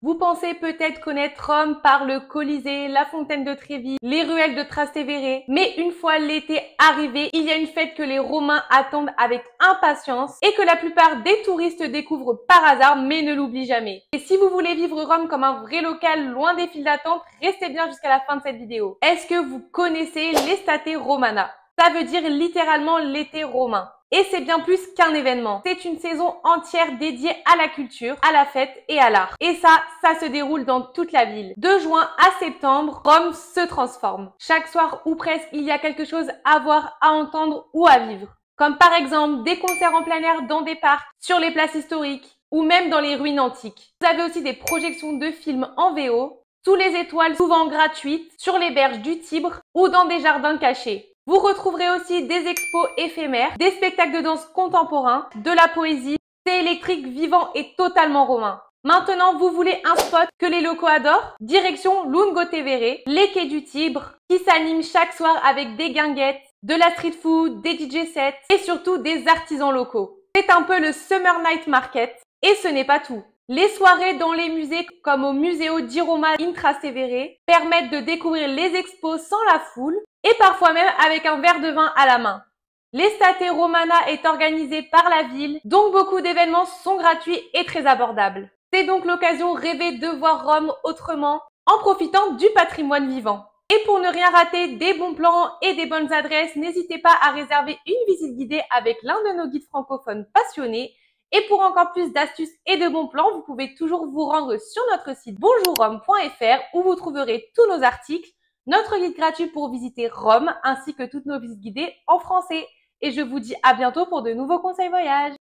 Vous pensez peut-être connaître Rome par le Colisée, la fontaine de Trévi, les ruelles de Trastevere. Mais une fois l'été arrivé, il y a une fête que les Romains attendent avec impatience et que la plupart des touristes découvrent par hasard mais ne l'oublient jamais. Et si vous voulez vivre Rome comme un vrai local loin des files d'attente, restez bien jusqu'à la fin de cette vidéo. Est-ce que vous connaissez l'estate romana? Ça veut dire littéralement l'été romain. Et c'est bien plus qu'un événement. C'est une saison entière dédiée à la culture, à la fête et à l'art. Et ça se déroule dans toute la ville. De juin à septembre, Rome se transforme. Chaque soir ou presque, il y a quelque chose à voir, à entendre ou à vivre. Comme par exemple des concerts en plein air dans des parcs, sur les places historiques ou même dans les ruines antiques. Vous avez aussi des projections de films en VO, sous les étoiles souvent gratuites, sur les berges du Tibre ou dans des jardins cachés. Vous retrouverez aussi des expos éphémères, des spectacles de danse contemporains, de la poésie. C'est électrique, vivant et totalement romain. Maintenant, vous voulez un spot que les locaux adorent? Direction Lungotevere, les quais du Tibre, qui s'animent chaque soir avec des guinguettes, de la street food, des DJ sets et surtout des artisans locaux. C'est un peu le Summer Night Market. Et ce n'est pas tout. Les soirées dans les musées comme au Museo di Roma in Trastevere permettent de découvrir les expos sans la foule et parfois même avec un verre de vin à la main. L'estate romana est organisée par la ville, donc beaucoup d'événements sont gratuits et très abordables. C'est donc l'occasion rêvée de voir Rome autrement en profitant du patrimoine vivant. Et pour ne rien rater des bons plans et des bonnes adresses, n'hésitez pas à réserver une visite guidée avec l'un de nos guides francophones passionnés. Et pour encore plus d'astuces et de bons plans, vous pouvez toujours vous rendre sur notre site bonjourrome.fr où vous trouverez tous nos articles, notre guide gratuit pour visiter Rome ainsi que toutes nos visites guidées en français. Et je vous dis à bientôt pour de nouveaux conseils voyage.